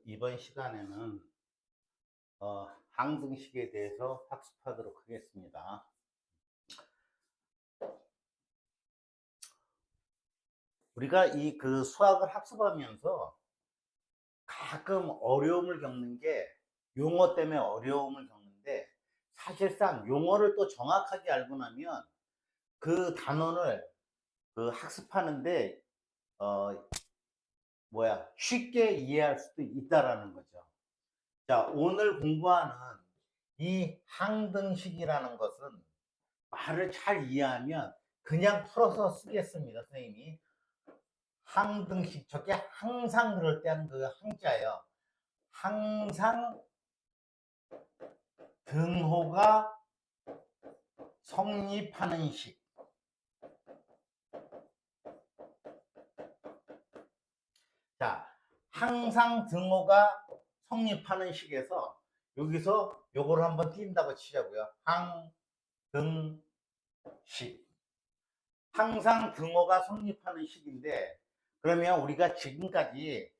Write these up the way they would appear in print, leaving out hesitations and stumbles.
이번 시간에는 항등식에 대해서 학습하도록 하겠습니다. 우리가 수학을 학습하면서 가끔 어려움을 겪는 게 용어 때문에 어려움을 겪는데, 사실상 용어를 또 정확하게 알고 나면 그 단원을 학습하는데 쉽게 이해할 수도 있다라는 거죠. 자, 오늘 공부하는 이 항등식이라는 것은 말을 잘 이해하면 그냥 풀어서 쓰겠습니다, 선생님이. 항등식, 저게 항상 그럴 때 하는 그 항자예요. 항상 등호가 성립하는 식. 자, 항상 등호가 성립하는 식에서 여기서 요거를 한번 띈다고 치자고요. 항등식. 항상 등호가 성립하는 식인데, 그러면 우리가 지금까지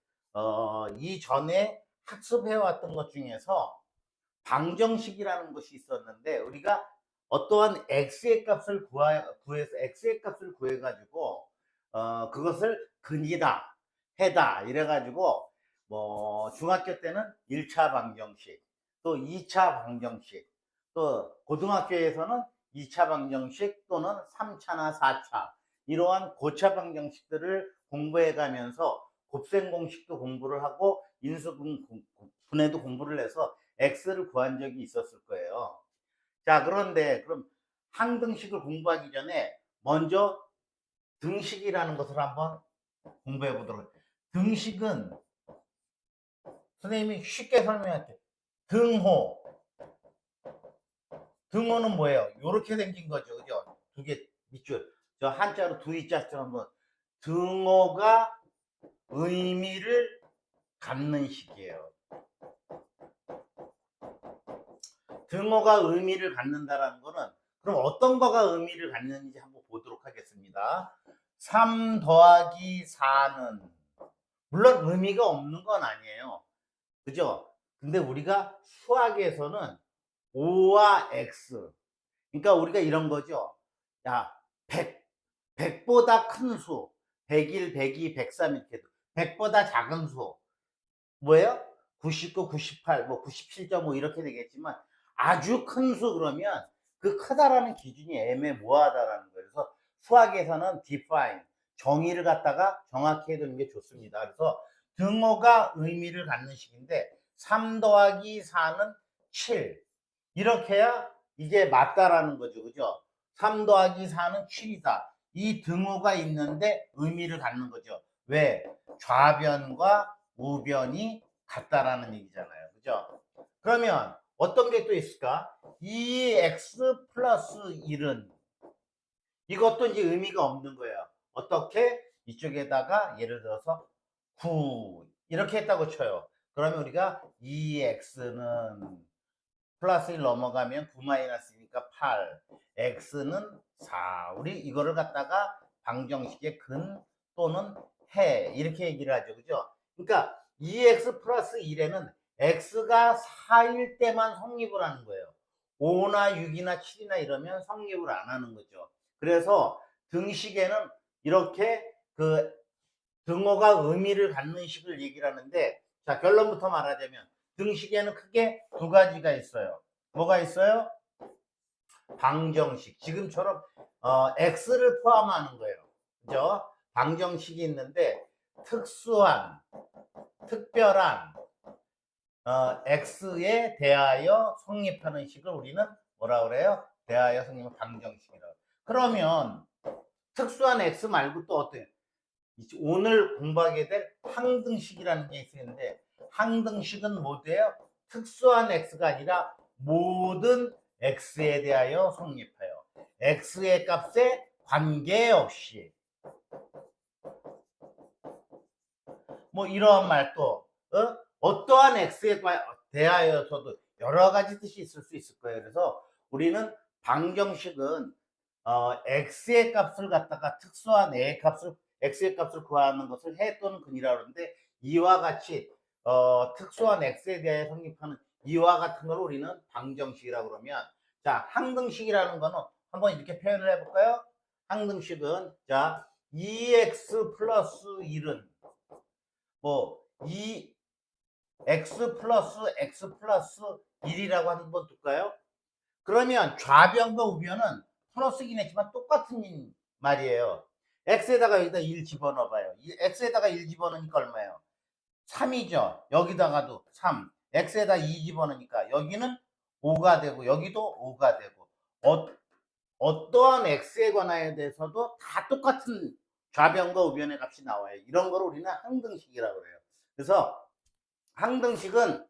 이전에 학습해왔던 것 중에서 방정식이라는 것이 있었는데, 우리가 어떠한 x의 값을 구해서 x의 값을 구해가지고 그것을 근이다, 해다 이래가지고 중학교 때는 1차 방정식, 또 2차 방정식, 또 고등학교에서는 2차 방정식 또는 3차나 4차 이러한 고차 방정식들을 공부해 가면서 곱셈 공식도 공부를 하고 인수분해도 공부를 해서 x를 구한 적이 있었을 거예요. 자, 그런데 그럼 항등식을 공부하기 전에 먼저 등식이라는 것을 한번 공부해 보도록 할게요. 등식은 선생님이 쉽게 설명할게요. 등호는 뭐예요? 이렇게 생긴 거죠, 그죠? 두 개 밑줄, 저 한자로 두이자처럼 한번. 등호가 의미를 갖는 식이에요. 등호가 의미를 갖는다라는 거는 그럼 어떤 거가 의미를 갖는지 한번 보도록 하겠습니다. 3 더하기 4는 물론 의미가 없는 건 아니에요, 그죠? 근데 우리가 수학에서는 O와 X, 그러니까 우리가 이런 거죠. 야, 100보다 큰 수, 101, 102, 103 이렇게. 100보다 작은 수 뭐예요? 99, 98, 97.5 이렇게 되겠지만, 아주 큰 수 그러면 그 크다라는 기준이 애매모호하다라는 거예요. 그래서 수학에서는 define, 정의를 갖다가 정확히 해두는 게 좋습니다. 그래서 등호가 의미를 갖는 식인데 3 더하기 4는 7 이렇게 해야 이게 맞다라는 거죠, 그죠? 3 더하기 4는 7이다. 이 등호가 있는데 의미를 갖는 거죠. 왜? 좌변과 우변이 같다라는 얘기잖아요, 그죠? 그러면 어떤 게 또 있을까? 2x 플러스 1은 이것도 이제 의미가 없는 거예요. 어떻게? 이쪽에다가 예를 들어서 9 이렇게 했다고 쳐요. 그러면 우리가 2x는 플러스 1 넘어가면 9 마이너스니까 8, x는 4. 우리 이거를 갖다가 방정식의 근 또는 해 이렇게 얘기를 하죠, 그죠? 그러니까 2x 플러스 1에는 x가 4일 때만 성립을 하는 거예요. 5나 6이나 7이나 이러면 성립을 안 하는 거죠. 그래서 등식에는 이렇게 등호가 의미를 갖는 식을 얘기를 하는데, 자, 결론부터 말하자면 등식에는 크게 두 가지가 있어요. 뭐가 있어요? 방정식. 지금처럼 x를 포함하는 거예요, 그죠? 방정식이 있는데 특별한 x에 대하여 성립하는 식을 우리는 뭐라 그래요? 대하여 성립하는 방정식이라고. 그러면 특수한 x 말고 또 어때요? 오늘 공부하게 될 항등식이라는 게 있는데, 항등식은 뭐예요? 특수한 x가 아니라 모든 x에 대하여 성립해요. x의 값에 관계없이. 이러한 말도 어떠한 x에 대하여서도 여러 가지 뜻이 있을 수 있을 거예요. 그래서 우리는 방정식은 x의 값을 갖다가 특수한 x의 값을 구하는 것을 해 또는 근이라고 하는데, 이와 같이 특수한 x에 대해 성립하는 이와 같은 걸 우리는 방정식이라고 그러면, 자, 항등식이라는 거는 한번 이렇게 표현을 해볼까요? 항등식은, 자, 2x 플러스 1은 뭐 2x 플러스 x 플러스 1이라고 한번 둘까요? 그러면 좌변과 우변은 플러스긴 했지만 똑같은 말이에요. x에다가 여기다 1 집어넣어봐요. x에다가 1 집어넣으니까 얼마예요? 3이죠. 여기다가도 3. x에다 2 집어넣으니까 여기는 5가 되고 여기도 5가 되고, 어떠한 x에 관하여 대해서도 다 똑같은 좌변과 우변의 값이 나와요. 이런 걸 우리는 항등식이라고 해요. 그래서 항등식은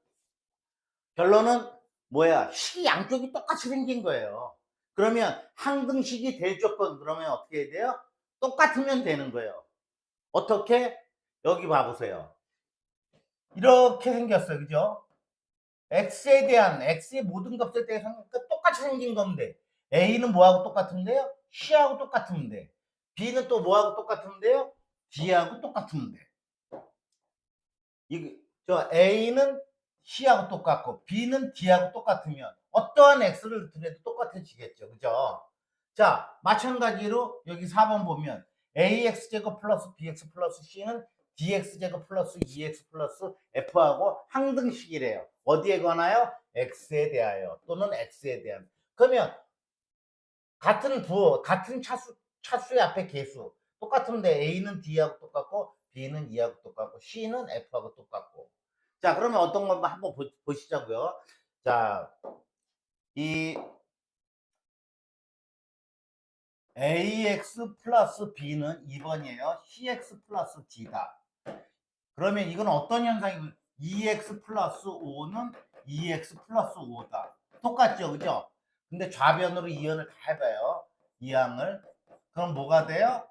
결론은 뭐야? 식이 양쪽이 똑같이 생긴 거예요. 그러면 항등식이 될 조건, 그러면 어떻게 해야 돼요? 똑같으면 되는 거예요. 어떻게? 여기 봐보세요. 이렇게 생겼어요. 그죠? x에 대한 x의 모든 값에 대해서 똑같이 생긴 건데, a는 뭐하고 똑같은데요? c하고 똑같으면 돼. b는 또 뭐하고 똑같은데요? d하고 똑같으면 돼. 저 a는 c하고 똑같고 b는 d하고 똑같으면 어떠한 x를 들여도 똑같아지겠죠. 그죠? 자, 마찬가지로 여기 4번 보면 ax제곱 플러스 bx 플러스 c는 dx제곱 플러스 2x 플러스 f하고 항등식이래요. 어디에 관하여? x에 대하여 또는 x에 대한. 그러면 같은 차수의 앞에 개수 똑같은데 a는 d하고 똑같고 b는 2하고 똑같고 c는 f하고 똑같고. 자, 그러면 어떤 거 한번 보시자고요. 자, 이 ax 플러스 b는 2번이에요. cx 플러스 d다. 그러면 이건 어떤 현상이고, 2x 플러스 5는 2x 플러스 5다. 똑같죠, 그죠? 근데 좌변으로 이연을 다 해봐요. 이항을. 그럼 뭐가 돼요?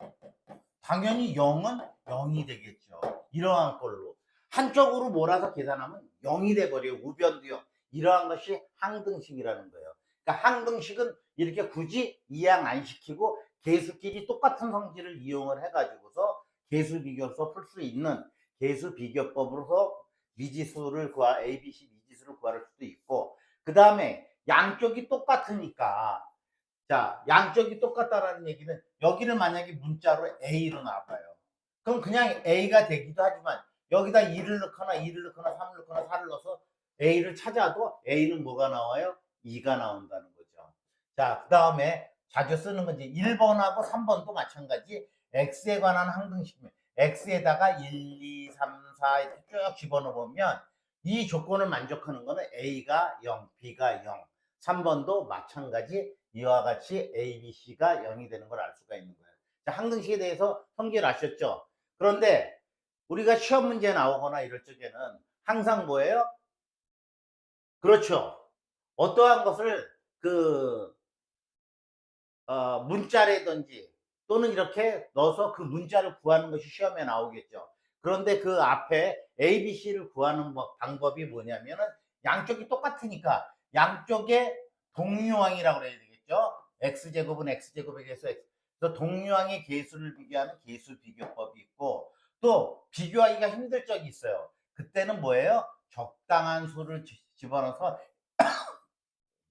당연히 0은 0이 되겠죠. 이러한 걸로. 한쪽으로 몰아서 계산하면 0이 돼버려요. 우변도요. 이러한 것이 항등식이라는 거예요. 그러니까 항등식은 이렇게 굳이 이항 안 시키고 계수끼리 똑같은 성질을 이용을 해가지고서 계수 비교서 풀 수 있는 계수 비교법으로서 미지수를 ABC 미지수를 구할 수도 있고, 그 다음에 양쪽이 똑같으니까, 자, 양쪽이 똑같다라는 얘기는 여기를 만약에 문자로 A로 놔봐요. 그럼 그냥 A가 되기도 하지만 여기다 2를 넣거나 2를 넣거나 3을 넣거나 4를 넣어서 A를 찾아도 A는 뭐가 나와요? 2가 나온다는 거죠. 자, 그 다음에 자주 쓰는 건지 1번하고 3번도 마찬가지. X에 관한 항등식이면 X에다가 1, 2, 3, 4 이렇게 쭉 집어넣으면 이 조건을 만족하는 거는 A가 0, B가 0. 3번도 마찬가지. 이와 같이 A, B, C가 0이 되는 걸 알 수가 있는 거예요. 자, 항등식에 대해서 성질 아셨죠? 그런데 우리가 시험 문제 나오거나 이럴 적에는 항상 뭐예요? 그렇죠. 어떠한 것을 그 문자라든지 또는 이렇게 넣어서 그 문자를 구하는 것이 시험에 나오겠죠. 그런데 그 앞에 A, B, C를 구하는 방법이 뭐냐면은 양쪽이 똑같으니까 양쪽에 동류항이라고 그래야 되겠죠. X제곱은 X제곱에 대해서 그래서 동류항의 계수를 비교하는 계수 비교법이 있고, 또 비교하기가 힘들 적이 있어요. 그때는 뭐예요? 적당한 수를 집어넣어서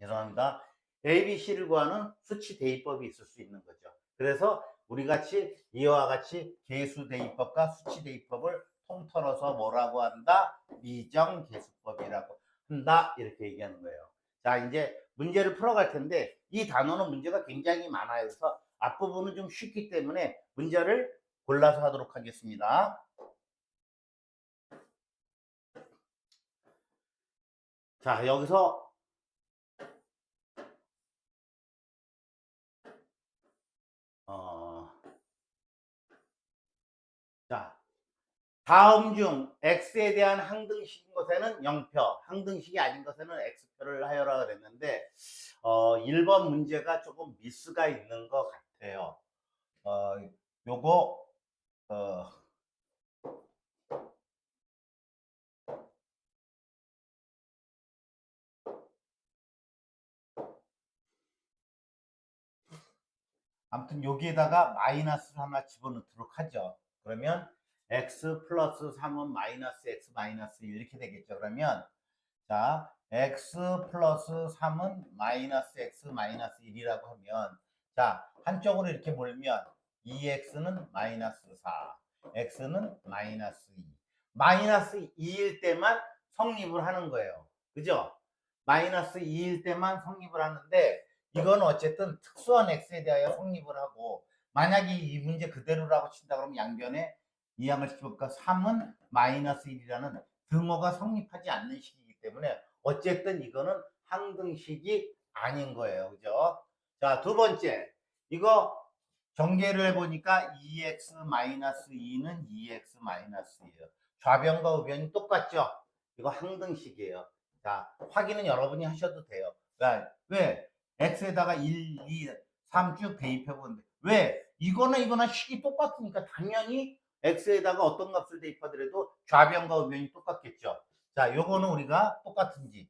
죄송합니다. ABC를 구하는 수치 대입법이 있을 수 있는 거죠. 그래서 우리 같이 이와 같이 계수 대입법과 수치 대입법을 통틀어서 뭐라고 한다? 미정 계수법이라고 한다. 이렇게 얘기하는 거예요. 자, 이제 문제를 풀어갈 텐데 이 단어는 문제가 굉장히 많아요. 그래서 앞부분은 좀 쉽기 때문에 문제를 골라서 하도록 하겠습니다. 자, 여기서 자, 다음 중 x에 대한 항등식인 것에는 0표, 항등식이 아닌 것에는 x표를 하여라 그랬는데 1번 문제가 조금 미스가 있는 것 같아요. 어, 요거 어, 아무튼 여기에다가 마이너스를 하나 집어넣도록 하죠. 그러면 x 플러스 3은 마이너스 x 마이너스 1 이렇게 되겠죠. 그러면 자, x 플러스 3은 마이너스 x 마이너스 1이라고 하면 자, 한쪽으로 이렇게 몰면 2x는 마이너스 4, x는 마이너스 2. 마이너스 2일 때만 성립을 하는 거예요. 그죠? 마이너스 2일 때만 성립을 하는데 이건 어쨌든 특수한 x에 대하여 성립을 하고 만약에 이 문제 그대로라고 친다 그러면 양변에 이항을 시켜볼까? 3은 마이너스 1이라는 등호가 성립하지 않는 식이기 때문에 어쨌든 이거는 항등식이 아닌 거예요. 그죠? 자, 두 번째. 이거 전개를 해보니까 2x-2는 2x-2예요. 좌변과 우변이 똑같죠? 이거 항등식이에요. 자, 확인은 여러분이 하셔도 돼요. 왜? x에다가 1, 2, 3 쭉 대입해보는데 왜? 이거나 식이 똑같으니까 당연히 x에다가 어떤 값을 대입하더라도 좌변과 우변이 똑같겠죠. 자, 요거는 우리가 똑같은지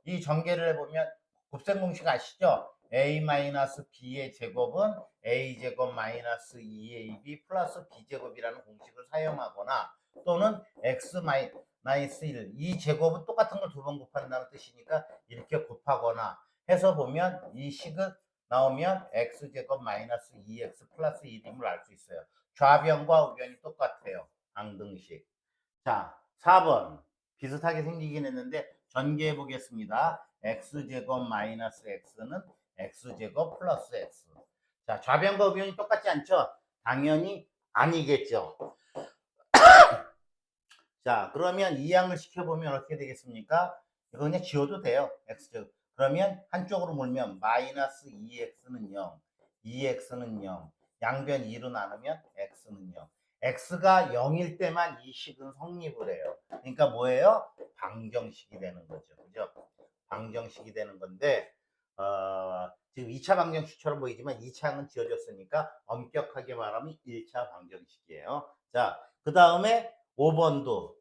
이 전개를 해보면 곱셈 공식 아시죠? a-b의 제곱은 a제곱 마이너스 2ab 플러스 b제곱이라는 공식을 사용하거나 또는 x 마이너스 1 이 제곱은 똑같은 걸 두 번 곱한다는 뜻이니까 이렇게 곱하거나 해서 보면 이 식은 나오면 x제곱 마이너스 2x 플러스 1임을 알 수 있어요. 좌변과 우변이 똑같아요. 항등식. 자, 4번 비슷하게 생기긴 했는데 전개해 보겠습니다. x제곱 마이너스 x는 x제곱 플러스 x. 자, 좌변과 우변이 똑같지 않죠? 당연히 아니겠죠. 자, 그러면 이항을 시켜보면 어떻게 되겠습니까? 이거 그냥 지워도 돼요. x제곱. 그러면 한쪽으로 몰면 마이너스 2x는 0, 2x는 0, 양변 2로 나누면 x는 0. x가 0일 때만 이 식은 성립을 해요. 그러니까 뭐예요? 방정식이 되는 거죠. 그죠? 방정식이 되는 건데 지금 2차 방정식처럼 보이지만 2차는 지어졌으니까 엄격하게 말하면 1차 방정식이에요. 자, 그 다음에 5번도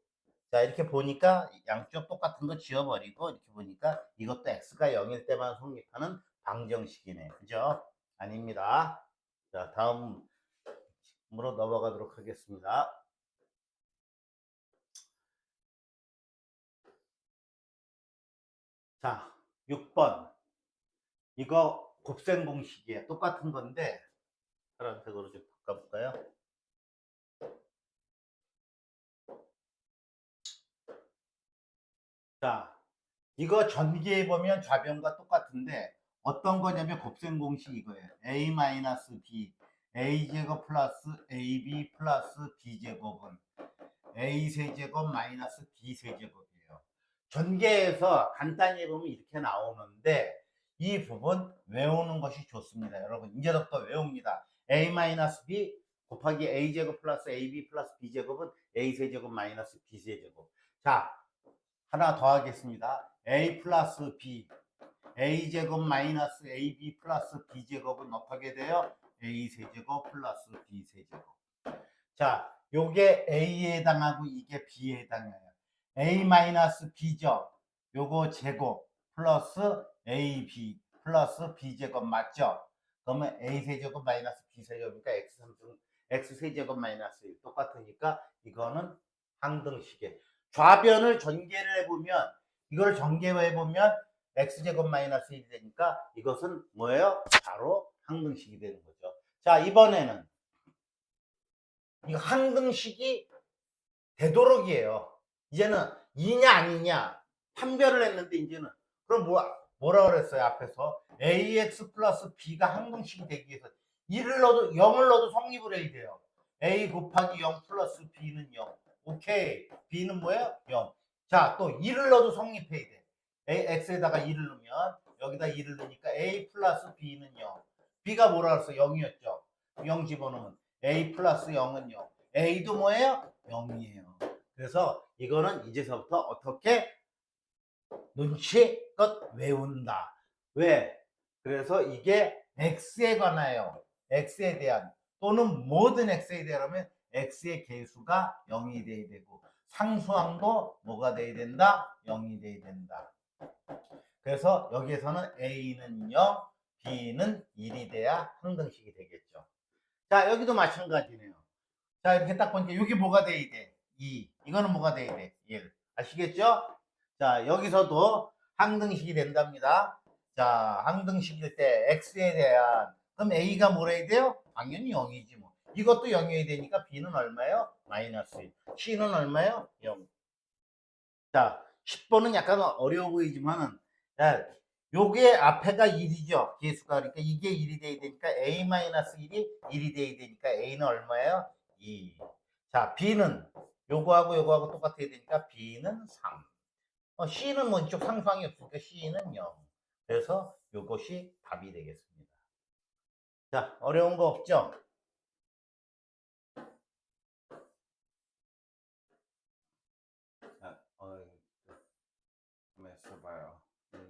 자, 이렇게 보니까 양쪽 똑같은 거 지워버리고 이렇게 보니까 이것도 x가 0일 때만 성립하는 방정식이네. 그죠? 아닙니다. 자, 다음으로 넘어가도록 하겠습니다. 자, 6번. 이거 곱셈 공식이에요. 똑같은 건데 파란색으로 좀 바꿔볼까요? 자, 이거 전개해보면 좌변과 똑같은데 어떤 거냐면 곱셈 공식 이거예요. a-b a제곱 플러스 ab 플러스 b제곱은 a세제곱 마이너스 b세제곱이에요. 전개해서 간단히 보면 이렇게 나오는데 이 부분 외우는 것이 좋습니다. 여러분 이제부터 외웁니다. a-b 곱하기 a제곱 플러스 ab 플러스 b제곱은 a세제곱 마이너스 b세제곱. 자, 하나 더 하겠습니다. a 플러스 b a제곱 마이너스 ab 플러스 b제곱은 어떻게 돼요? a세제곱 플러스 b세제곱. 자, 요게 a에 해당하고 이게 b에 해당해요. a 마이너스 b죠. 요거 제곱 플러스 ab 플러스 b제곱 맞죠? 그러면 a세제곱 마이너스 b세제곱이니까 x세제곱 마이너스 1 똑같으니까 이거는 항등식이에요. 좌변을 전개를 해보면 이걸 전개해보면 x제곱 마이너스 1이 되니까 이것은 뭐예요? 바로 항등식이 되는 거죠. 자, 이번에는 이거 항등식이 되도록이에요. 이제는 이냐 아니냐 판별을 했는데 이제는 그럼 뭐라 그랬어요? 앞에서 ax 플러스 b가 항등식이 되기 위해서 1을 넣어도 0을 넣어도 성립을 해야 돼요. a 곱하기 0 플러스 b는 0. 오케이. b는 뭐예요? 0. 자, 또 1을 넣어도 성립해야 돼. x에다가 2를 넣으면 여기다 2를 넣으니까 a 플러스 b는 0. b가 뭐라 그랬어? 0이었죠. 0 집어넣으면 a 플러스 0은 0. a도 뭐예요? 0이에요. 그래서 이거는 이제서부터 어떻게 눈치껏 외운다. 왜? 그래서 이게 x에 관하여 x에 대한 또는 모든 x에 대하면 x의 개수가 0이 돼야 되고 상수항도 뭐가 돼야 된다? 0이 돼야 된다. 그래서 여기에서는 a는 0, b는 1이 돼야 항등식이 되겠죠. 자, 여기도 마찬가지네요. 자, 이렇게 딱 보니까 이게 뭐가 돼야 돼? 2. 이거는 뭐가 돼야 돼? 1. 아시겠죠? 자, 여기서도 항등식이 된답니다. 자, 항등식일 때 x에 대한 그럼 a가 뭐라 해야 돼요? 당연히 0이지 뭐. 이것도 0이어야 되니까 b는 얼마예요? 마이너스 1. c는 얼마예요? 0. 자, 10번은 약간 어려워 보이지만은 야, 요게 앞에가 1이죠. 개수가 그러니까 이게 1이 돼야 되니까 a-1이 1이 돼야 되니까 a는 얼마예요? 2. 자, b는 요거하고 똑같아야 되니까 b는 3. C는 뭐 이쪽 상수항이 없으니까 C는 0. 그래서 이것이 답이 되겠습니다. 자, 어려운 거 없죠? 자, 한번 써봐요.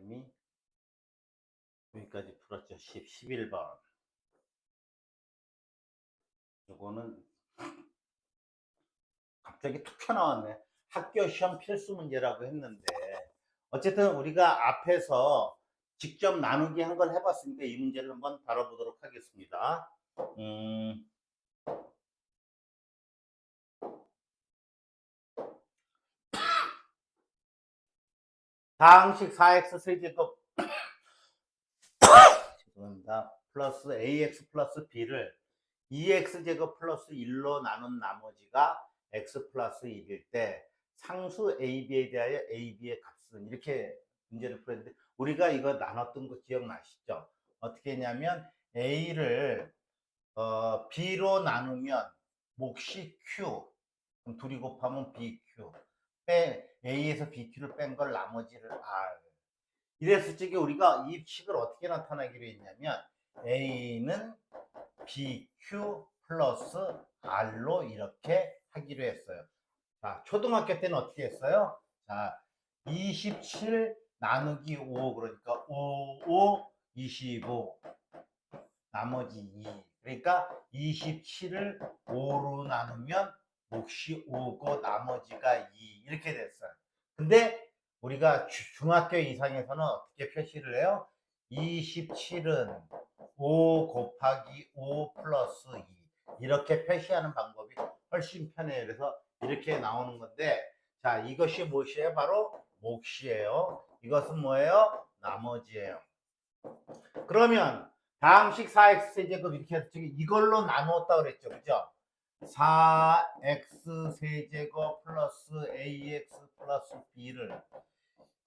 이미 여기까지 풀었죠. 11번. 이거는 갑자기 툭 튀어나왔네. 학교 시험 필수 문제라고 했는데 어쨌든 우리가 앞에서 직접 나누기 한 걸 해봤으니까 이 문제를 한번 다뤄보도록 하겠습니다. 다항식 4x 세제곱 죄송합니다. 플러스 ax 플러스 b를 2x제곱 플러스 1로 나눈 나머지가 x 플러스 1일 때 상수 ab에 대하여 ab의 값은 이렇게 문제를 풀었는데 우리가 이거 나눴던 거 기억나시죠? 어떻게 했냐면 a를 b로 나누면 몫이 q 그럼 둘이 곱하면 bq a에서 bq를 뺀 걸 나머지를 r 이랬을 적에 우리가 이 식을 어떻게 나타내기로 했냐면 a는 bq 플러스 r로 이렇게 하기로 했어요. 자, 초등학교 때는 어떻게 했어요? 자, 27 나누기 5 그러니까 5, 25 나머지 2 그러니까 27을 5로 나누면 몫이 5고 나머지가 2 이렇게 됐어요. 근데 우리가 중학교 이상에서는 어떻게 표시를 해요? 27은 5 곱하기 5 플러스 2 이렇게 표시하는 방법이 훨씬 편해요. 그래서 이렇게 나오는 건데 자 이것이 무엇이에요? 바로 몫이에요. 이것은 뭐예요? 나머지예요. 그러면 다항식 4x 세제곱 이렇게 해서 이걸로 나누었다 그랬죠. 그죠? 4x 세제곱 플러스 ax 플러스 b를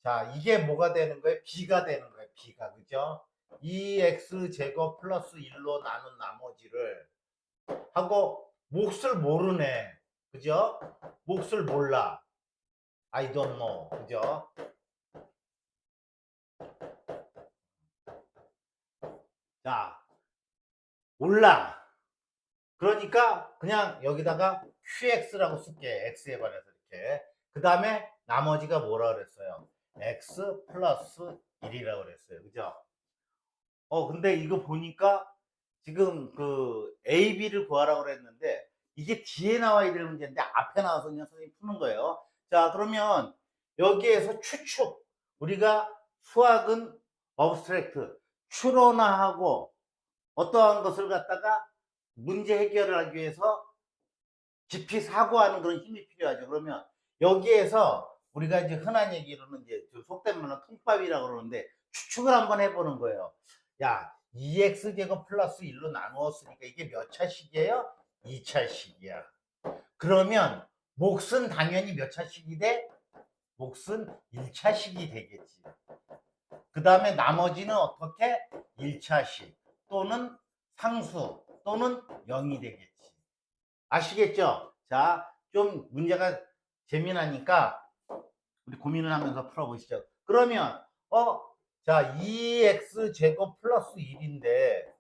자 이게 뭐가 되는 거예요? b가 되는 거예요. b가 그죠? 2x 제곱 플러스 1로 나눈 나머지를 하고 몫을 모르네. 그죠? 몫을 몰라. I don't know. 그죠? 자, 몰라. 그러니까 그냥 여기다가 qx라고 쓸게. x에 관해서 이렇게. 그 다음에 나머지가 뭐라 그랬어요? x 플러스 1이라고 그랬어요. 그죠? 근데 이거 보니까 지금 그 A, B를 구하라고 그랬는데 이게 뒤에 나와야 될 문제인데 앞에 나와서 그냥 선생님이 푸는 거예요. 자, 그러면 여기에서 추측. 우리가 수학은 어브스트랙트, 추론화하고 어떠한 것을 갖다가 문제 해결을 하기 위해서 깊이 사고하는 그런 힘이 필요하죠. 그러면 여기에서 우리가 이제 흔한 얘기로는 이제 속된 말로 통밥이라고 그러는데 추측을 한번 해보는 거예요. 야, 2x제곱 플러스 1로 나누었으니까 이게 몇 차식이에요? 2차식이야. 그러면 몫은 당연히 몇 차식이 돼? 몫은 1차식이 되겠지. 그 다음에 나머지는 어떻게? 1차식 또는 상수 또는 0이 되겠지. 아시겠죠? 자, 좀 문제가 재미나니까 우리 고민을 하면서 풀어보시죠. 그러면 자 2x 제곱 플러스 1인데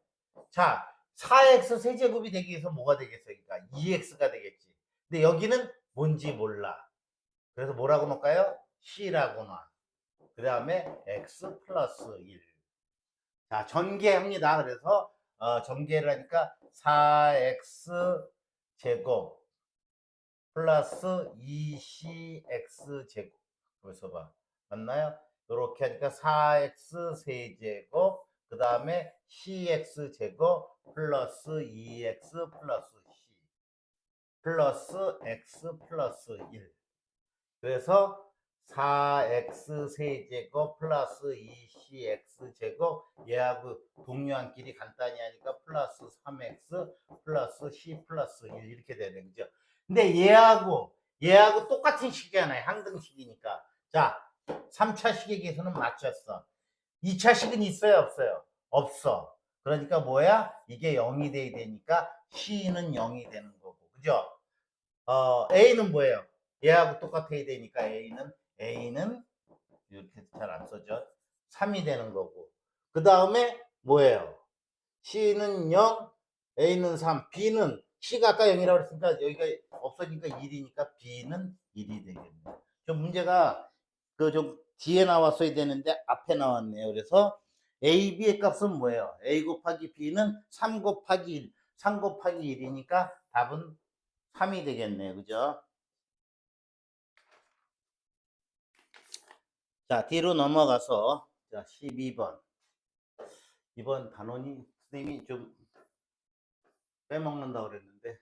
자 4x 세제곱이 되기 위해서 뭐가 되겠어요? 그러니까 2x가 되겠지. 근데 여기는 뭔지 몰라. 그래서 뭐라고 놓을까요? c라고 놔. 그 다음에 x 플러스 1. 자 전개합니다. 그래서 전개를 하니까 4x 제곱 플러스 2cx 제곱. 그래서 봐. 맞나요? 이렇게 하니까 4x 세제곱 그 다음에 cx 제곱 플러스 2x 플러스 c. 플러스 x 플러스 1. 그래서 4x 세제곱 플러스 2cx 제곱 얘하고 동료한 길이 간단히 하니까 플러스 3x 플러스 c 플러스 1 이렇게 되는 거죠. 근데 얘하고 똑같은 식이잖아요. 항등식이니까. 자, 3차 식의 계수는 맞췄어. 2차 식은 있어요, 없어요? 없어. 그러니까 뭐야? 이게 0이 돼야 되니까 c는 0이 되는 거고. 그죠? A는 뭐예요? 얘하고 똑같아야 되니까 A는 이렇게 잘 안 써져. 3이 되는 거고. 그 다음에 뭐예요? C는 0, A는 3, B는 C가 아까 0이라고 했으니까 여기가 없어지니까 1이니까 B는 1이 되겠네요. 좀 문제가 그 좀 뒤에 나왔어야 되는데 앞에 나왔네요. 그래서 A, B의 값은 뭐예요? A 곱하기 B는 3 곱하기 1, 3 곱하기 1이니까 답은 3이 되겠네요. 그죠? 자, 뒤로 넘어가서 자, 12번. 이번 단원이 선생님이 좀 빼먹는다고 그랬는데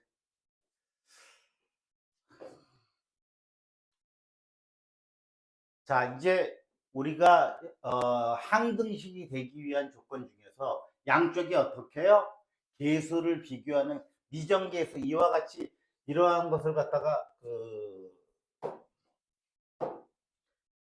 자, 이제 우리가 항등식이 되기 위한 조건 중에서 양쪽이 어떻게 해요? 계수를 비교하는 미정계수 이와 같이 이러한 것을 갖다가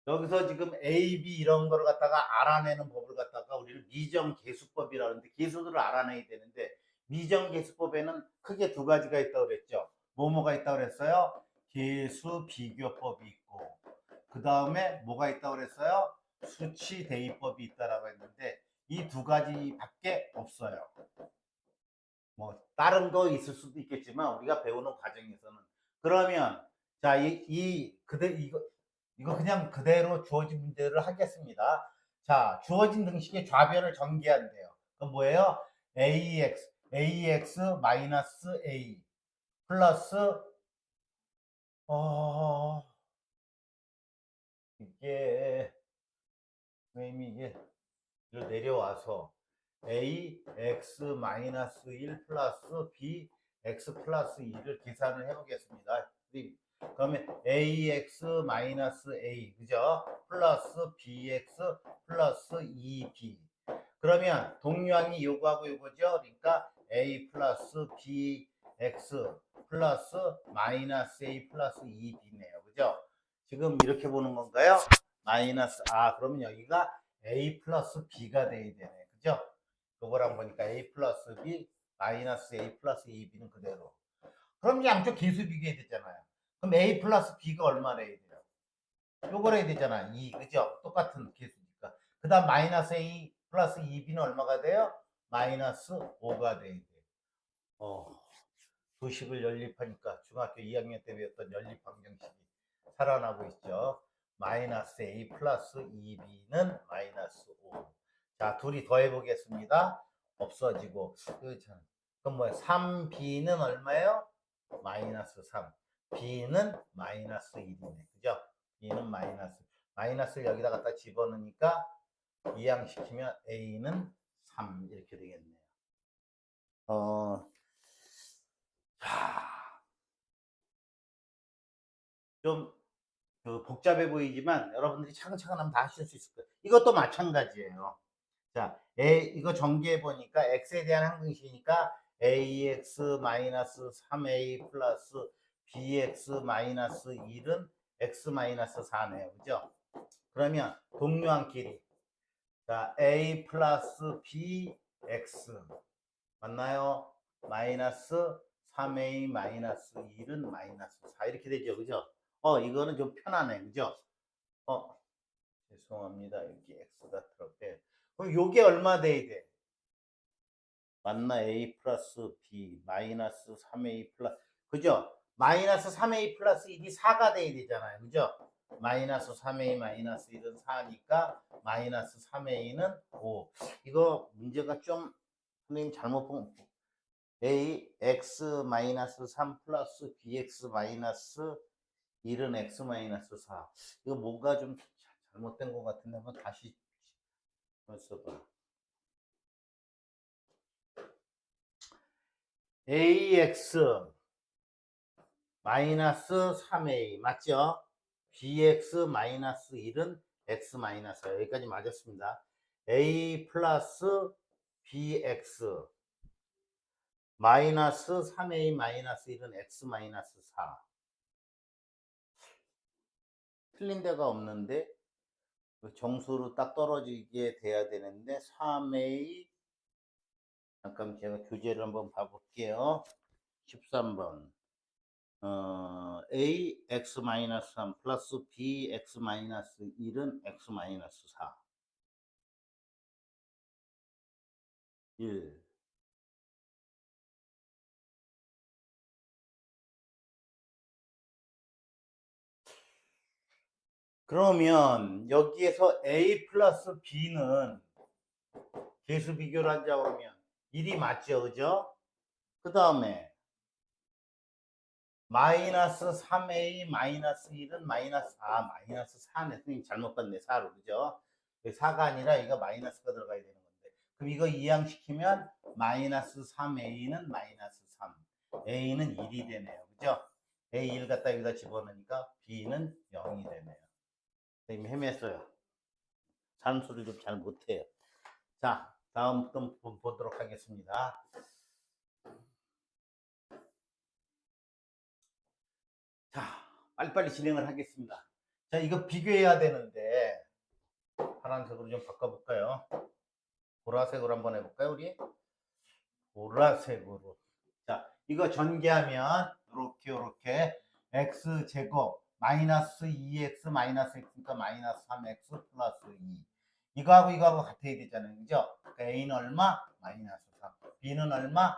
여기서 지금 A, B 이런 거를 갖다가 알아내는 법을 갖다가 우리는 미정계수법이라고 하는데 계수들을 알아내야 되는데 미정계수법에는 크게 두 가지가 있다고 그랬죠. 뭐가 있다고 그랬어요? 계수 비교법이 있고 그 다음에 뭐가 있다고 그랬어요? 수치 대입법이 있다라고 했는데 이 두 가지밖에 없어요. 뭐 다른 거 있을 수도 있겠지만 우리가 배우는 과정에서는 그러면 자, 이거 그냥 그대로 주어진 문제를 하겠습니다. 자, 주어진 등식의 좌변을 전개한대요. 그럼 뭐예요? ax 마이너스 a 플러스 어 이게 선생님이 이게 내려와서 ax 마이너스 1 플러스 bx 플러스 2를 계산을 해보겠습니다. 그러면 ax 마이너스 a 그죠? 플러스 bx 플러스 2b 그러면 동류항이 요거하고 요거죠? 그러니까 a 플러스 bx 플러스 마이너스 a 플러스 2b네요. 그죠? 지금 이렇게 보는 건가요? 그러면 여기가 a 플러스 b가 돼야 되네. 그죠? 그거랑 보니까 a 플러스 b 마이너스 a 플러스 2b는 그대로. 그럼 양쪽 계수 비교해야 되잖아요. 그럼 a 플러스 b가 얼마나 해야 돼요? 요걸 해야 되잖아. 2, 그죠? 똑같은 계수니까. 그 다음 마이너스 a 플러스 2b는 얼마가 돼요? 마이너스 5가 돼야 돼. 도식을 연립하니까 중학교 2학년 때 배웠던 연립 방정식이 살아나고 있죠. 마이너스 a 플러스 2b는 마이너스 5. 자, 둘이 더해보겠습니다. 없어지고. 그럼 뭐야? 3b는 얼마예요? 마이너스 3. b는 마이너스 1이네. 그죠? b는 마이너스를 여기다 갖다 집어넣으니까 이항시키면 a는 3 이렇게 되겠네요. 좀 복잡해 보이지만 여러분들이 차근차근 하면 다 하실 수 있을 거예요. 이것도 마찬가지예요. 자, 이거 전개해 보니까 x에 대한 항등식이니까 ax-3a 플러스 bx-1은 x-4네요. 그죠? 그러면 동류항끼리 자, a 플러스 bx 맞나요? 마이너스 3a 마이너스 1은 마이너스 4 이렇게 되죠. 그죠? 이거는 좀 편하네. 그죠? 죄송합니다. 여기 x가 들어게. 그럼 요게 얼마 돼야 돼? 맞나? a 플러스 b 마이너스 3a 플러스 그죠? 마이너스 3a 플러스 1이 4가 돼야 되잖아요. 그죠? 마이너스 3a 마이너스 1은 4니까 마이너스 3a는 5. 이거 문제가 좀 선생님 잘못 본 ax 마이너스 3 플러스 bx 마이너스 1은 x 마이너스 4. 이거 뭔가 좀 잘못된 것 같은데 한번 다시 써봐. ax 마이너스 3a 맞죠? bx 마이너스 1은 x 마이너스 4 여기까지 맞았습니다. a 플러스 bx 마이너스 3a 마이너스 1은 x 마이너스 4 틀린 데가 없는데 정수로 딱 떨어지게 돼야 되는데 3a 잠깐 제가 교재를 한번 봐볼게요. 13번 a x 마이너스 3 플러스 b x 마이너스 1은 x 마이너스 4 1 그러면 여기에서 a 플러스 b는 계수 비교를 하자고 하면 1이 맞죠, 그죠? 그 다음에 마이너스 3a 마이너스 1은 마이너스 마이너스 4네. 선생님 잘못 봤네. 4로 그죠? 4가 아니라 이거 마이너스가 들어가야 되는 건데 그럼 이거 이항시키면 마이너스 3a는 마이너스 3 a는 1이 되네요. 그죠? a 1 갖다 여기다 집어넣으니까 b는 0이 되네요. 선생님 헤맸어요. 산수를 좀 잘 못해요. 자, 다음부터 보도록 하겠습니다. 자, 빨리빨리 진행을 하겠습니다. 자, 이거 비교해야 되는데 파란색으로 좀 바꿔볼까요? 보라색으로 한번 해볼까요, 우리? 보라색으로. 자, 이거 전개하면 이렇게 x제곱 마이너스 2x 마이너스 x니까 마이너스 3x 플러스 2 이거하고 이거하고 같아야 되잖아요. 그죠? 그러니까 a는 얼마? 마이너스 3 b는 얼마?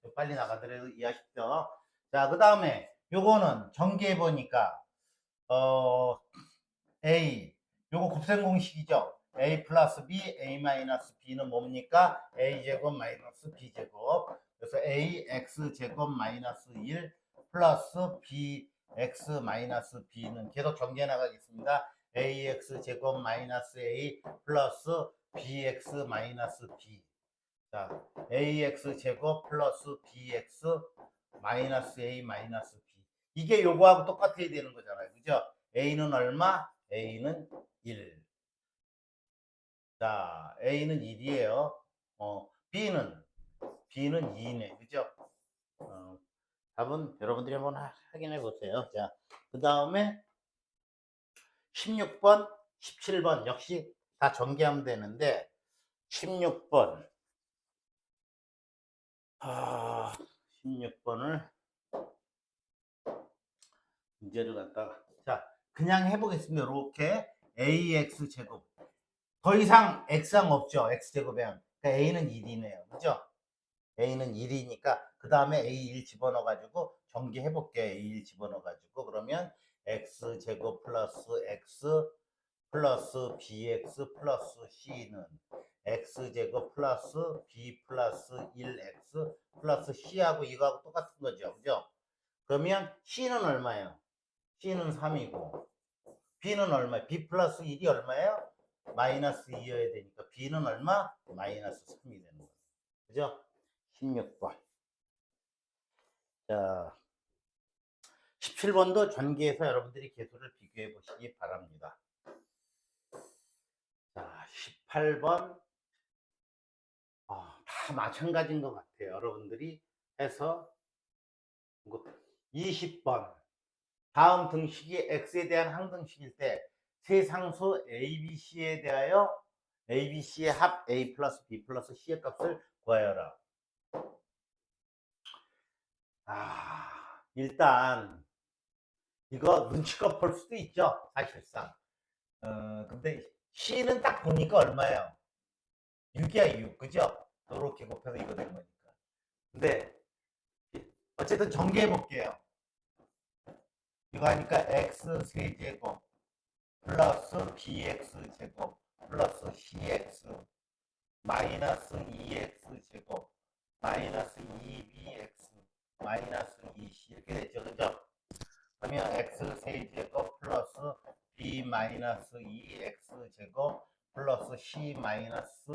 2 빨리 나가더라도 이해하십시오. 자, 그 다음에 요거는 전개해 보니까 a 요거 곱셈 공식이죠. a 플러스 b, a 마이너스 b는 뭡니까? a 제곱 마이너스 b 제곱. 그래서 a x 제곱 마이너스 1 플러스 b x 마이너스 b는 계속 전개 나가겠습니다. ax 제곱 마이너스 a 플러스 bx 마이너스 b. 자, ax 제곱 플러스 bx 마이너스 a 마이너스 b. 이게 요거하고 똑같아야 되는 거잖아요. 그죠? a는 얼마? a는 1. 자, a는 1이에요. b는 2네. 그죠? 답은 여러분들이 한번 확인해 보세요. 자, 그 다음에 16번, 17번 역시 다 전개하면 되는데 16번 16번을 문제를 갖다가 자 그냥 해보겠습니다. 이렇게 ax 제곱 더 이상 x항 없죠. x제곱에 그러니까 a는 1이네요. 그죠? a는 1이니까 그 다음에 a1 집어넣어 가지고 전개해 볼게요. a1 집어넣어 가지고 그러면 x제곱 플러스 x 플러스 bx 플러스 c는 x제곱 플러스 b 플러스 1x 플러스 c하고 이거하고 똑같은 거죠. 그죠? 그러면 c는 얼마예요? c는 3이고 b는 얼마예요? b 플러스 1이 얼마예요? 마이너스 2여야 되니까 b는 얼마? 마이너스 3이 되는 거예요. 그죠? 16번. 자, 17번도 전개해서 여러분들이 개수를 비교해 보시기 바랍니다. 자, 18번. 다 마찬가지인 것 같아요. 여러분들이 해서 20번. 다음 등식이 x에 대한 항등식일 때 세 상수 ABC에 대하여 ABC의 합 A 플러스 B 플러스 C의 값을 구하여라. 일단 이거 눈치껏 볼 수도 있죠. 사실상. 근데 C는 딱 보니까 얼마예요? 6이야 6. 그죠? 이렇게 곱해서 이거 된 거니까. 근데 어쨌든 전개해 볼게요. 이거 하니까 x 세제곱 플러스 bx 제곱 플러스 cx 마이너스 2x 제곱 마이너스 2bx 마이너스 2c 이렇게 됐죠. 그죠? 그러면 x 세제곱 플러스 b 마이너스 2x 제곱 플러스 c 마이너스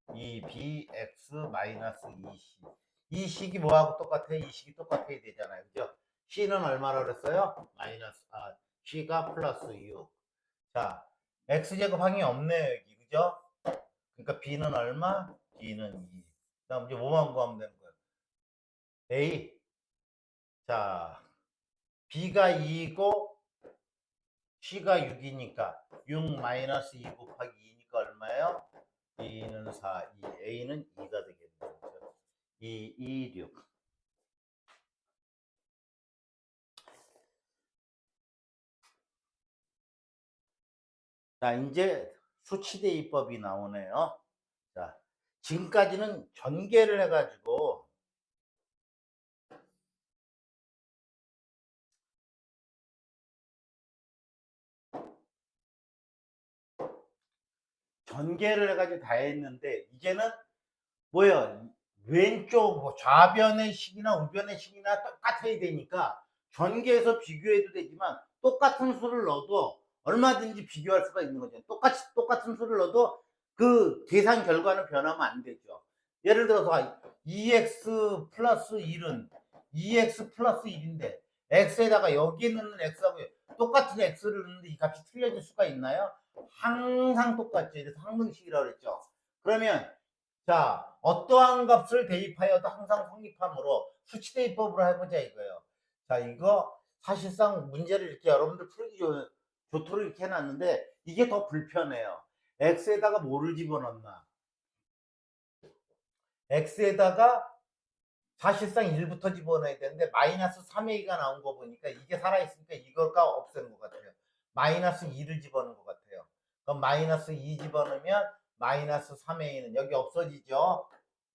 2bx 마이너스 2c 이 식이 뭐하고 똑같아요? 이 식이 똑같아야 되잖아요. 그죠? C는 얼마라고 그랬어요? C가 플러스 6. 자, X제곱 항이 없네요, 여기. 그죠? 그러니까 B는 얼마? B는 2. 그다음 이제 뭐만 구하면 되는 거예요? A. 자, B가 2고 C가 6이니까 6 마이너스 2 곱하기 2니까 얼마예요? B는 4, 2. A는 2가 되겠네요. 그죠? 2, 2, 6. 자, 이제 수치대입법이 나오네요. 자, 지금까지는 전개를 해가지고 다 했는데 이제는 뭐예요? 왼쪽 뭐 좌변의 식이나 우변의 식이나 똑같아야 되니까 전개해서 비교해도 되지만 똑같은 수를 넣어도 얼마든지 비교할 수가 있는 거죠. 똑같은 수를 넣어도 그 계산 결과는 변하면 안 되죠. 예를 들어서 2x 플러스 1은 2x 플러스 1인데 x에다가 여기에 넣는 x하고 똑같은 x를 넣는데 이 값이 틀려질 수가 있나요? 항상 똑같죠. 그래서 항등식이라고 그랬죠. 그러면 자, 어떠한 값을 대입하여도 항상 성립하므로 수치 대입법으로 해보자 이거예요. 자, 이거 사실상 문제를 이렇게 여러분들 풀기 좋도록 이렇게 해놨는데 이게 더 불편해요. x에다가 뭐를 집어넣나? x에다가 사실상 1부터 집어넣어야 되는데 마이너스 3a가 나온 거 보니까 이게 살아있으니까 이걸까 없앤 것 같아요. 마이너스 2를 집어넣은 것 같아요. 그럼 마이너스 2 집어넣으면 마이너스 3a는 여기 없어지죠.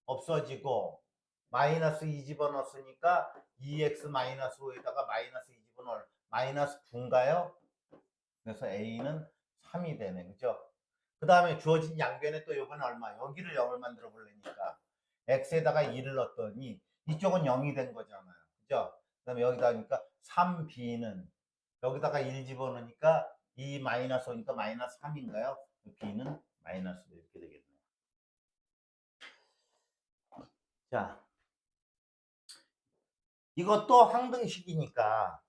없어지고 마이너스 2 집어넣었으니까 2x 마이너스 5에다가 마이너스 2 집어넣을 마이너스 9인가요? 그래서 a는 3이 되네. 그죠? 그 다음에 주어진 양변에 또 요번에 얼마? 여기를 0을 만들어 보려니까 x에다가 2를 넣었더니 이쪽은 0이 된 거잖아요. 그죠? 그 다음에 여기다 하니까 3b는 여기다가 1 집어넣으니까 2 마이너스 5니까 마이너스 3인가요? b는 마이너스 이렇게 되겠네요. 자, 이것도 항등식이니까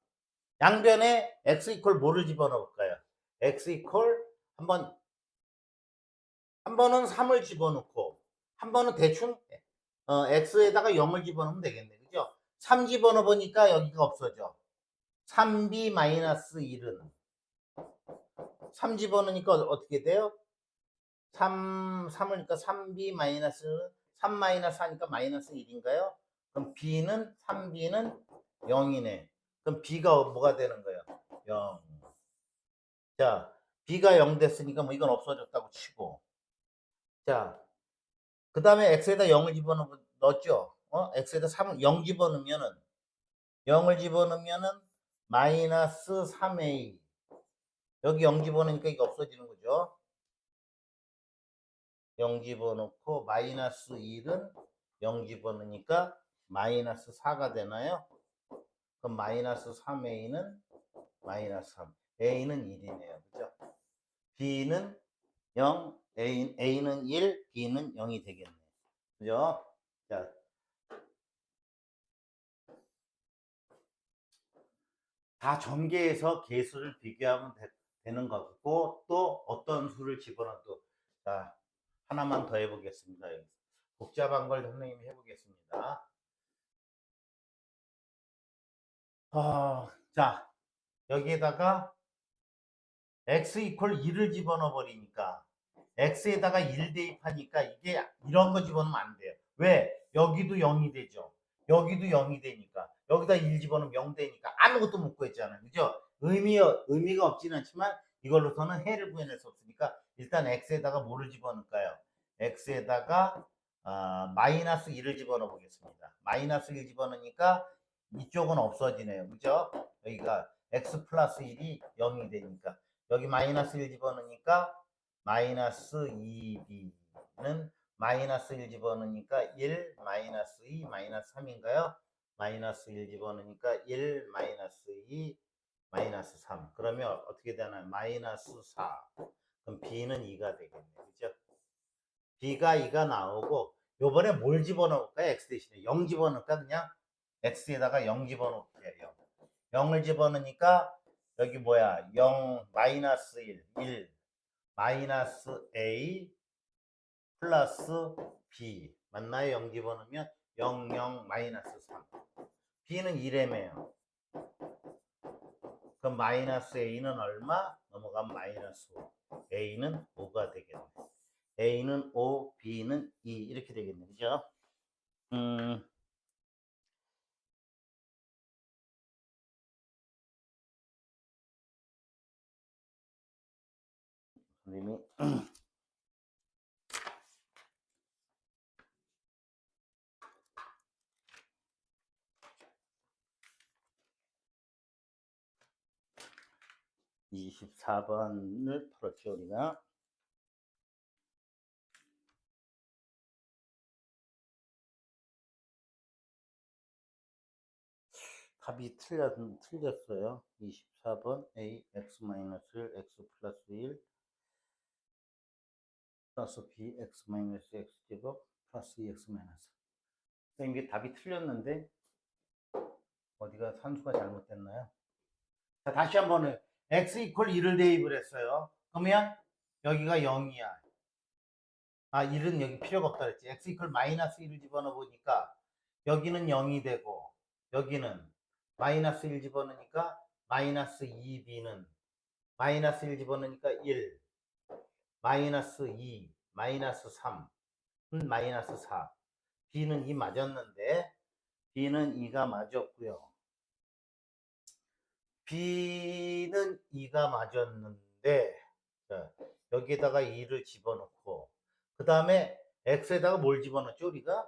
양변에 x 이퀄 뭐를 집어넣을까요? x 이퀄 한 번은 3을 집어넣고 한 번은 대충 x에다가 0을 집어넣으면 되겠네. 그죠? 3 집어넣어 보니까 여기가 없어져. 3b 마이너스 1은 3 집어넣으니까 어떻게 돼요? 3을니까 3b 마이너스 3 마이너스 하니까 마이너스 1인가요? 그럼 b는 3b는 0이네. 그럼 b가 뭐가 되는 거예요? 0. 자, b가 0 됐으니까 뭐 이건 없어졌다고 치고. 자, 그 다음에 x에다 0을 집어넣었죠? x에다 0 집어넣으면은, 0을 집어넣으면은, 마이너스 3a. 여기 0 집어넣으니까 이거 없어지는 거죠? 0 집어넣고, 마이너스 1은 0 집어넣으니까, 마이너스 4가 되나요? 그럼 마이너스 3a는 마이너스 3. a는 1이네요. 그죠? b는 0, a는 1, b는 0이 되겠네. 그죠? 자, 다 전개해서 개수를 비교하면 되는 거고 또 어떤 수를 집어넣어도 자 하나만 더 해보겠습니다. 복잡한 걸 선생님이 해보겠습니다. 자 여기에다가 x 이퀄 2를 집어넣어 버리니까 x에다가 1 대입하니까 이게 이런 거 집어넣으면 안 돼요. 왜? 여기도 0이 되죠. 여기도 0이 되니까 여기다 1 집어넣으면 0 되니까 아무것도 못 구했잖아요. 그죠? 의미가 없지는 않지만 이걸로서는 해를 구해낼 수 없으니까 일단 x에다가 뭐를 집어넣을까요? x에다가 마이너스 1을 집어넣어 보겠습니다. 마이너스 1 집어넣으니까 이쪽은 없어지네요. 그죠? 여기가 x 플러스 1이 0이 되니까 여기 마이너스 1 집어넣으니까 마이너스 2b는 마이너스 1 집어넣으니까 1 마이너스 2 마이너스 3인가요? 마이너스 1 집어넣으니까 1 마이너스 2 마이너스 3. 그러면 어떻게 되나요? 마이너스 4. 그럼 b는 2가 되겠네요. 그죠? b가 2가 나오고 요번에 뭘 집어넣을까요? x 대신에 0 집어넣을까? 그냥 x에다가 0 집어넣을게요. 0을 집어넣으니까 여기 뭐야? 0, 마이너스 1, 마이너스 A 플러스 B. 맞나요? 0 집어넣으면 0, 0, 마이너스 3. B는 1M이에요. 그럼 마이너스 A는 얼마? 넘어가면 마이너스 5. A는 5가 되겠네. A는 5, B는 2. 이렇게 되겠네. 그죠? 선생님이 24번을 풀었죠, 우리가. 답이 틀렸어요. 24번 A x-1 x 플러스 1 플러스 b x 마이너스 x 제곱 플러스 2x 마이너스. 선생님 이게 답이 틀렸는데 어디가 산수가 잘못됐나요? 자, 다시 한번 x 이퀄 1을 대입을 했어요. 그러면 여기가 0이야. 아, 1은 여기 필요가 없다 그랬지. x 이퀄 마이너스 1을 집어넣어 보니까 여기는 0이 되고 여기는 마이너스 1 집어넣으니까 마이너스 2b는 마이너스 1 집어넣으니까 1, 마이너스 2, 마이너스 3, 마이너스 4. b는 2 맞았는데 b는 2가 맞았고요. b는 2가 맞았는데 자, 여기에다가 2를 집어넣고 그 다음에 x에다가 뭘 집어넣었죠? 우리가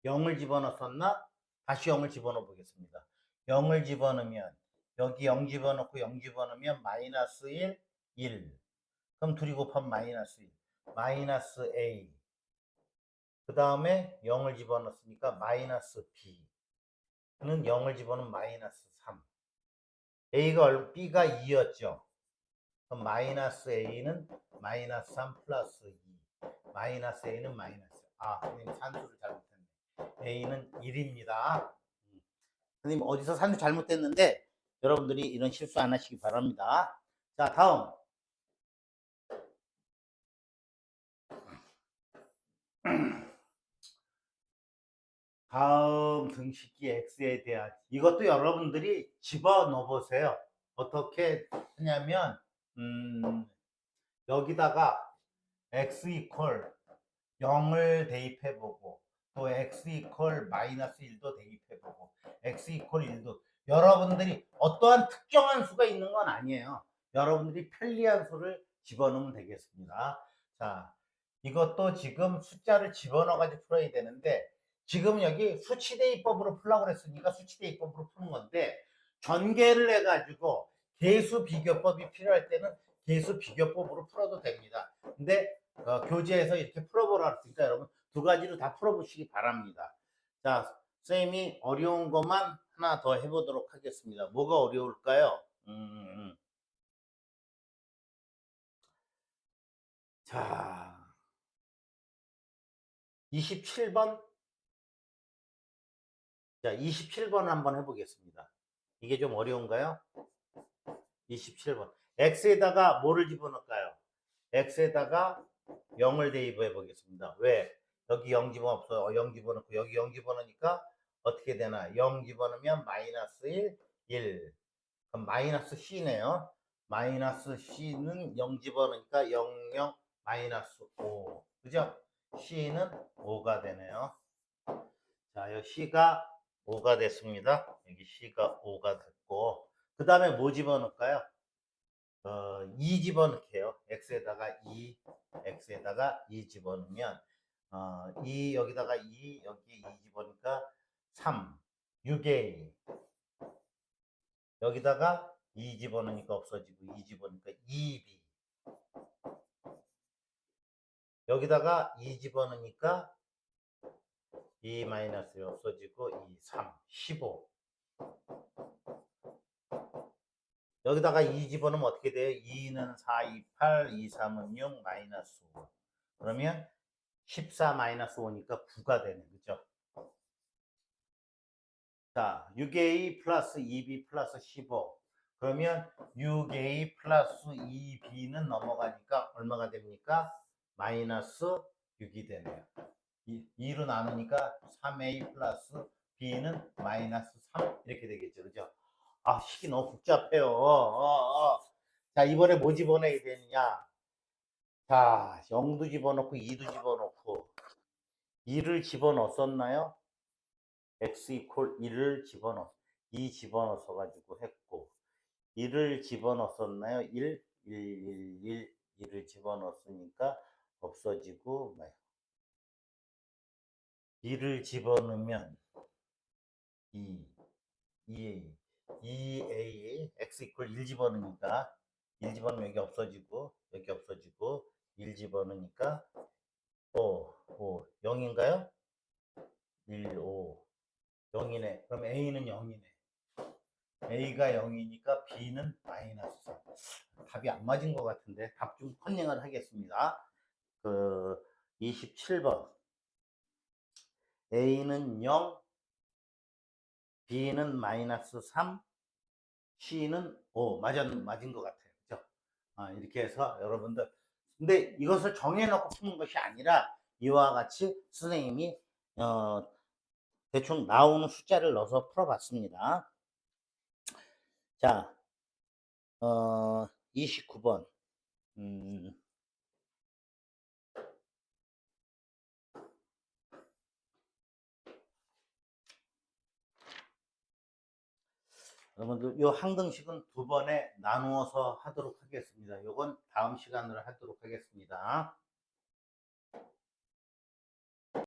0을 집어넣었나? 다시 0을 집어넣어 보겠습니다. 0을 집어넣으면 여기 0 집어넣고 0 집어넣으면 마이너스 1, 1. 그럼 둘이 곱하면 마이너스 1. 마이너스 a. 그 다음에 0을 집어넣었으니까 마이너스 b는 0을 집어넣으면 마이너스 3. B가 2였죠. 그럼 마이너스 A는 마이너스 3 플러스 2. 마이너스 A는 마이너스. 아, 선생님 산수를 잘못했네. A는 1입니다. 선생님 어디서 산수 잘못됐는데 여러분들이 이런 실수 안 하시기 바랍니다. 자, 다음. 다음 등식기 x에 대한 이것도 여러분들이 집어넣어 보세요. 어떻게 하냐면 여기다가 x 이퀄 0을 대입해보고 또 x 이퀄 마이너스 1도 대입해보고 x 이퀄 1도 여러분들이 어떠한 특정한 수가 있는 건 아니에요. 여러분들이 편리한 수를 집어넣으면 되겠습니다. 자, 이것도 지금 숫자를 집어넣어 가지고 풀어야 되는데 지금 여기 수치대입법으로 풀라고 그랬으니까 수치대입법으로 푸는 건데 전개를 해가지고 계수 비교법이 필요할 때는 계수 비교법으로 풀어도 됩니다. 근데 교재에서 이렇게 풀어보라 그랬으니까 여러분 두 가지로 다 풀어보시기 바랍니다. 자, 쌤이 어려운 것만 하나 더 해보도록 하겠습니다. 뭐가 어려울까요? 자, 27번. 자, 27번 한번 해보겠습니다. 이게 좀 어려운가요? 27번. x에다가 뭐를 집어넣을까요? x에다가 0을 대입해 보겠습니다. 왜? 여기 0 집어넣어요. 0 집어넣고 여기 0 집어넣으니까 어떻게 되나? 0 집어넣으면 마이너스 1, 1. 그럼 마이너스 c네요. 마이너스 c는 0 집어넣으니까 0, 0, 마이너스 5. 그죠? c는 5가 되네요. 자, 여기 c가 5가 됐습니다. 여기 c가 5가 됐고 그 다음에 뭐 집어넣을까요? 2 집어넣게요. x에다가 2, x에다가 2 집어넣으면 2 여기다가 2 여기 2 집어넣으니까 3, 6a 여기다가 2 집어넣으니까 없어지고 2 집어넣으니까 2b 여기다가 2 집어넣으니까 2 마이너스 없어지고 2, 3, 15 여기다가 2 집어넣으면 어떻게 돼요? 2는 4, 2, 8, 2, 3은 6, 마이너스 5 그러면 14 마이너스 5니까 9가 되네. 그죠? 자, 6A 플러스 2B 플러스 15. 그러면 6A 플러스 2B는 넘어가니까 얼마가 됩니까? 마이너스 6이 되네요. 2로 나누니까 3A 플러스 B는 마이너스 3 이렇게 되겠죠. 그죠? 아, 식이 너무 복잡해요. 자, 이번에 뭐 집어넣어야 되느냐? 자, 0도 집어넣고 2도 집어넣고 2를 집어넣었었나요? x 이퀄 1을 집어넣어 2 집어넣어서 가지고 했고 1을 집어넣었었나요? 1, 1을 집어넣었으니까 없어지고 2를 집어넣으면 2, 2A 2A x 이퀄 1 집어넣으니까 1 집어넣으면 여기 없어지고 1 집어넣으니까 5, 0인가요? 1, 5 0이네. 그럼 A는 0이네. A가 0이니까 B는 마이너스 3. 답이 안 맞은 것 같은데 답 좀 컨닝을 하겠습니다. 그 27번 A는 0, B는 마이너스 3, C는 5. 맞은 것 같아요. 그죠? 이렇게 해서 여러분들 근데 이것을 정해놓고 푸는 것이 아니라 이와 같이 선생님이 대충 나오는 숫자를 넣어서 풀어봤습니다. 자, 29번. 여러분들 이 항등식은 두 번에 나누어서 하도록 하겠습니다. 이건 다음 시간으로 하도록 하겠습니다.